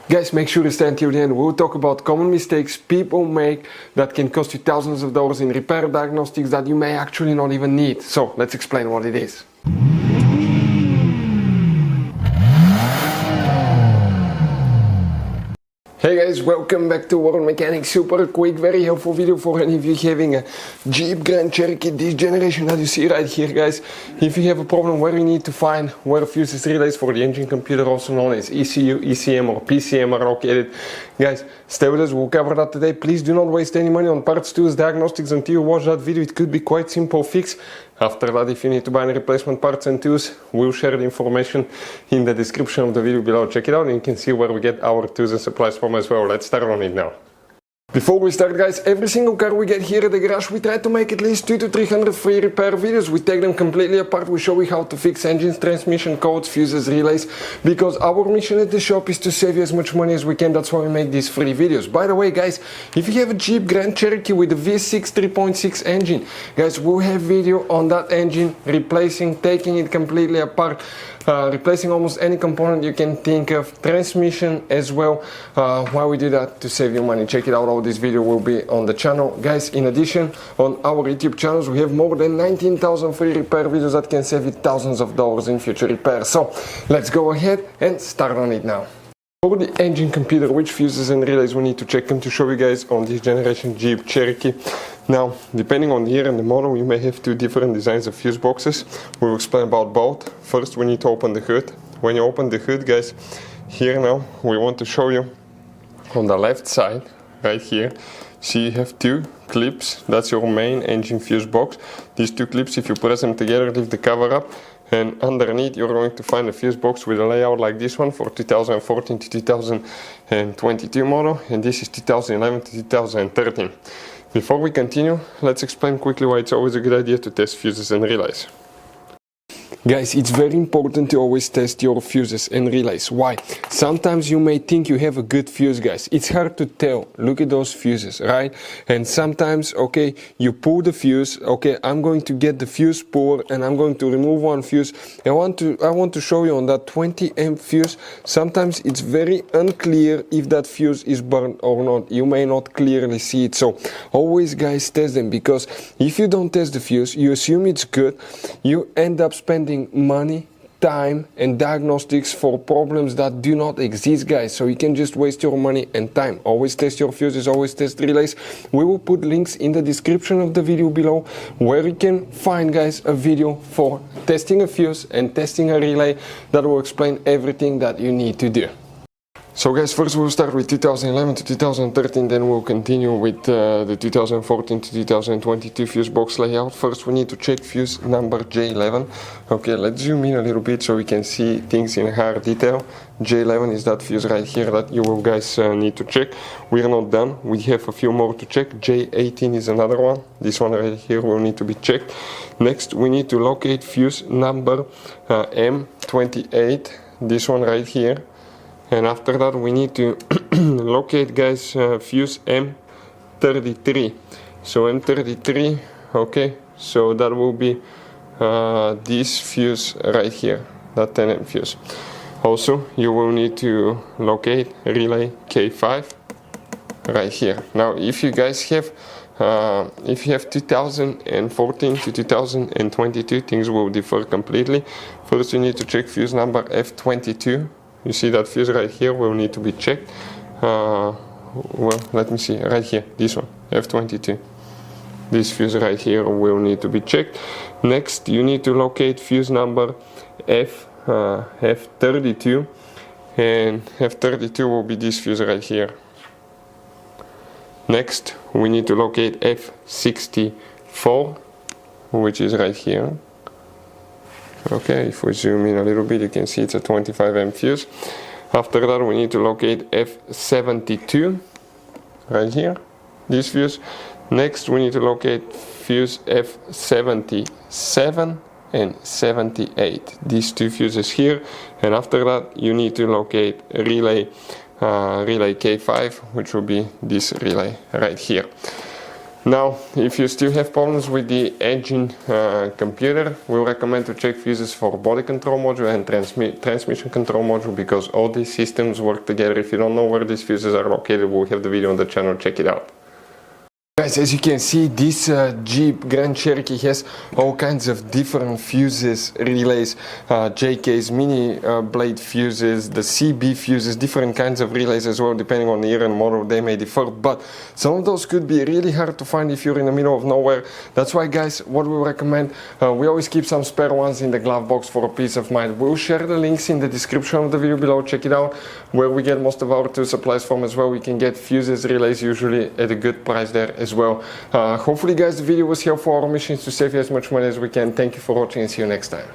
Guys, make sure to stay until the end. We'll talk about common mistakes people make that can cost you thousands of dollars in repair diagnostics that you may actually not even need. So let's explain what it is. Hey guys, welcome back to World Mechanics. Super quick, very helpful video for any of you having a Jeep Grand Cherokee this generation that you see right here, guys. If you have a problem where you need to find where fuses relays for the engine computer, also known as ECU, ECM or PCM, are located, guys, stay with us, we'll cover that today. Please do not waste any money on parts, tools, diagnostics until you watch that video. It could be quite simple fix. After that, if you need to buy any replacement parts and tools, we'll share the information in the description of the video below. Check it out and you can see where we get our tools and supplies from as well. Let's start on it now. Before we start, guys, every single car we get here at the garage, we try to make at least 200 to 300 free repair videos. We take them completely apart, we show you how to fix engines, transmission, codes, fuses, relays, because our mission at the shop is to save you as much money as we can. That's why we make these free videos. By the way, guys, if you have a Jeep Grand Cherokee with a V6 3.6 engine, guys, we'll have video on that engine, replacing, taking it completely apart, replacing almost any component you can think of, transmission as well. Why we do that? To save you money. Check it out, all this video will be on the channel. Guys, in addition, on our YouTube channels we have more than 19,000 free repair videos that can save you thousands of dollars in future repairs. So let's go ahead and start on it now. For the engine computer, which fuses and relays we need to check them to show you guys on this generation Jeep Cherokee. Now, depending on the year and the model, you may have two different designs of fuse boxes. We'll explain about both. First, we need to open the hood. When you open the hood, guys, here now, we want to show you on the left side, right here, see you have two clips. That's your main engine fuse box. These two clips, if you press them together, lift the cover up, and underneath you're going to find a fuse box with a layout like this one for 2014 to 2022 model, and this is 2011 to 2013. Before we continue, let's explain quickly why it's always a good idea to test fuses and relays. Guys, it's very important to always test your fuses and relays. Why? Sometimes you may think you have a good fuse, guys. It's hard to tell. Look at those fuses, right? And sometimes, okay, you pull the fuse. Okay, I'm going to get the fuse puller and I'm going to remove one fuse. I want to show you on that 20 amp fuse. Sometimes it's very unclear if that fuse is burned or not. You may not clearly see it. So always, guys, test them, because if you don't test the fuse, you assume it's good. You end up spending money, time and diagnostics for problems that do not exist, guys. So you can just waste your money and time. Always test your fuses, always test relays. We will put links in the description of the video below where you can find, guys, a video for testing a fuse and testing a relay that will explain everything that you need to do. So guys, first we'll start with 2011 to 2013, then we'll continue with the 2014 to 2022 fuse box layout. First we need to check fuse number J11. Okay, let's zoom in a little bit so we can see things in higher detail. J11 is that fuse right here that you will guys need to check. We're not done, we have a few more to check. J18 is another one. This one right here will need to be checked. Next we need to locate fuse number M28, this one right here. And after that we need to locate, guys, fuse M33. So M33, okay, so that will be this fuse right here, that 10 amp fuse. Also, you will need to locate relay K5 right here. Now, if you guys have 2014 to 2022, things will differ completely. First, you need to check fuse number F22. You see that fuse right here will need to be checked. Well, let me see, right here, this one, F22. This fuse right here will need to be checked. Next, you need to locate fuse number F32, and F32 will be this fuse right here. Next, we need to locate F64, which is right here. Okay, if we zoom in a little bit, you can see it's a 25 amp fuse. After that, we need to locate F72 right here, this fuse. Next, we need to locate fuse F77 and 78, these two fuses here. And after that, you need to locate relay K5, which will be this relay right here. Now, if you still have problems with the engine computer, we recommend to check fuses for body control module and transmission control module, because all these systems work together. If you don't know where these fuses are located, we'll have the video on the channel, check it out. Guys, as you can see, this Jeep Grand Cherokee has all kinds of different fuses, relays, JKs, mini blade fuses, the CB fuses, different kinds of relays as well, depending on the year and model, they may differ, but some of those could be really hard to find if you're in the middle of nowhere. That's why, guys, what we recommend, we always keep some spare ones in the glove box for a peace of mind. We'll share the links in the description of the video below, check it out, where we get most of our tool supplies from as well. We can get fuses, relays, usually at a good price there as well. Hopefully, guys, the video was helpful. Our mission is to save you as much money as we can. Thank you for watching and see you next time.